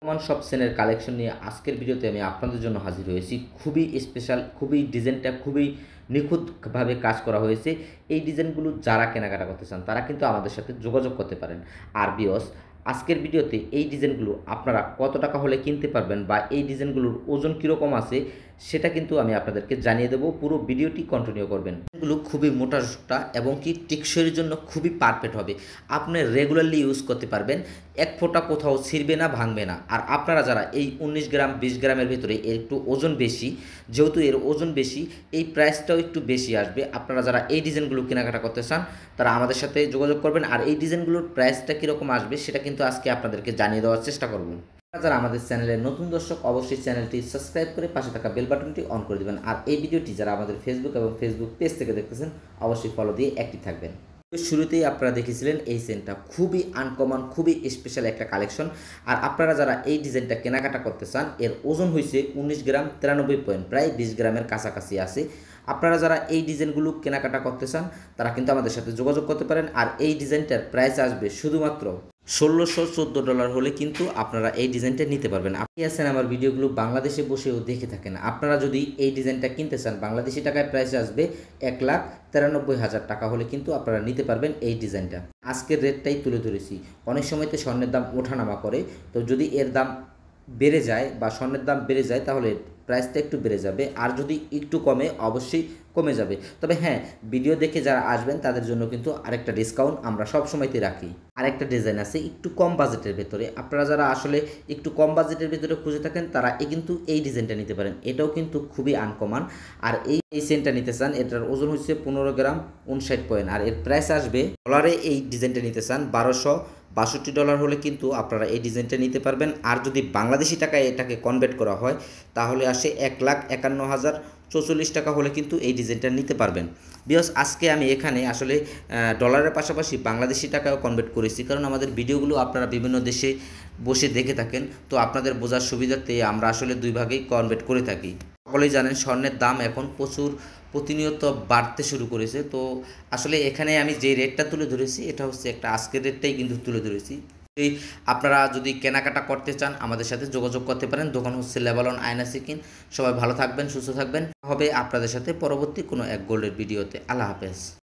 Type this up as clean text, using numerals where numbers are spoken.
বর্তমান সব সেনের কালেকশন নিয়ে আজকের ভিডিওতে আমি আপনাদের জন্য হাজির হয়েছি। খুবই স্পেশাল, খুবই ডিজাইনটা খুবই নিখুঁতভাবে কাজ করা হয়েছে। এই ডিজাইনগুলো যারা কেনাকাটা করতে চান তারা কিন্তু আমাদের সাথে যোগাযোগ করতে পারেন। আর বিয়স, আজকের ভিডিওতে এই ডিজাইনগুলো আপনারা কত টাকা হলে কিনতে পারবেন বা এই ডিজাইনগুলোর ওজন কীরকম আছে সেটা কিন্তু আমি আপনাদেরকে জানিয়ে দেবো। পুরো ভিডিওটি কন্টিনিউ করবেন। এগুলো খুবই মোটা সোটা এবং কি টেকসইয়ের জন্য খুবই পারফেক্ট হবে। আপনি রেগুলারলি ইউজ করতে পারবেন, এক ফোঁটা কোথাও ছিঁড়বে না, ভাঙবে না। আর আপনারা যারা এই 19 গ্রাম 20 গ্রামের ভিতরে এর একটু ওজন বেশি, যেহেতু এর ওজন বেশি এই প্রাইসটাও একটু বেশি আসবে। আপনারা যারা এই ডিজাইনগুলো কেনাকাটা করতে চান তারা আমাদের সাথে যোগাযোগ করবেন। আর এই ডিজাইনগুলোর প্রাইসটা কীরকম আসবে সেটা কিন্তু আজকে আপনাদেরকে জানিয়ে দেওয়ার চেষ্টা করব। যারা আমাদের চ্যানেলের নতুন দর্শক অবশ্যই চ্যানেলটি সাবস্ক্রাইব করে পাশে থাকা বেল বাটনটি অন করে দেবেন। আর এই ভিডিওটি যারা আমাদের ফেসবুক এবং ফেসবুক পেজ থেকে দেখতেছেন অবশ্যই ফলো দিয়ে অ্যাক্টিভ থাকবেন। শুরুতেই আপনারা দেখেছিলেন এই চেনটা খুবই আনকমন, খুবই স্পেশাল একটা কালেকশন। আর আপনারা যারা এই ডিজাইনটা কেনাকাটা করতে চান এর ওজন হয়েছে 19 গ্রাম 93 পয়েন্ট, প্রায় 20 গ্রামের কাছাকাছি আছে। আপনারা যারা এই ডিজাইনগুলো কেনাকাটা করতে চান তারা কিন্তু আমাদের সাথে যোগাযোগ করতে পারেন। আর এই ডিজাইনটার প্রাইস আসবে শুধুমাত্র $1614 হলে কিন্তু আপনারা এই ডিজাইনটা নিতে পারবেন। আপনি আছেন আমার ভিডিওগুলো বাংলাদেশে বসেও দেখে থাকেন, আপনারা যদি এই ডিজাইনটা কিনতে চান বাংলাদেশি টাকায় প্রাইস আসবে 1,93,000 টাকা হলে কিন্তু আপনারা নিতে পারবেন এই ডিজাইনটা। আজকের রেটটাই তুলে ধরেছি। অনেক সময়তে স্বর্ণের দাম ওঠানামা করে, তো যদি এর দাম বেড়ে যায় বা স্বর্ণের দাম বেড়ে যায় তাহলে প্রাইসটা একটু বেড়ে যাবে, আর যদি একটু কমে অবশ্যই কমে যাবে। তবে হ্যাঁ, ভিডিও দেখে যারা আসবেন তাদের জন্য কিন্তু আরেকটা ডিসকাউন্ট আমরা সব সময়তে রাখি। আরেকটা ডিজাইন আছে একটু কম বাজেটের ভেতরে, আপনারা যারা আসলে একটু কম বাজেটের ভেতরে খুঁজে থাকেন তারা কিন্তু এই ডিজাইনটা নিতে পারেন। এটাও কিন্তু খুবই আনকমন। আর এই সেন্টটা নিতে চান, এটার ওজন হচ্ছে 15 গ্রাম 59 পয়েন্ট, আর এর প্রাইস আসবে ডলারে। এই ডিজাইনটা নিতে চান $1262 হলে কিন্তু আপনারা এই ডিজাইনটা নিতে পারবেন। আর যদি বাংলাদেশি টাকায় এটাকে কনভার্ট করা হয় তাহলে আসে 1,51,044 টাকা হলে কিন্তু এই ডিজাইনটা নিতে পারবেন। বিকজ আজকে আমি এখানে আসলে ডলারের পাশাপাশি বাংলাদেশি টাকাও কনভার্ট করেছি, কারণ আমাদের ভিডিওগুলো আপনারা বিভিন্ন দেশে বসে দেখে থাকেন, তো আপনাদের বোঝার সুবিধার্থে আমরা আসলে দুই ভাগেই কনভার্ট করে থাকি। সকলেই জানেন স্বর্ণের দাম এখন প্রতিনিয়ত বাড়তে শুরু করেছে। তো আসলে এখানে আমি যে রেটটা তুলে ধরেছি এটা হচ্ছে একটা আজকের রেটটাই কিন্তু তুলে ধরেছি। আপনারা যদি কেনাকাটা করতে চান আমাদের সাথে যোগাযোগ করতে পারেন। দোকান হচ্ছে লেবালন আয়না সিকিন। সবাই ভালো থাকবেন, সুস্থ থাকবেন। হবে আপনাদের সাথে পরবর্তী কোনো এক গোল্ডের ভিডিওতে। আল্লাহ হাফেজ।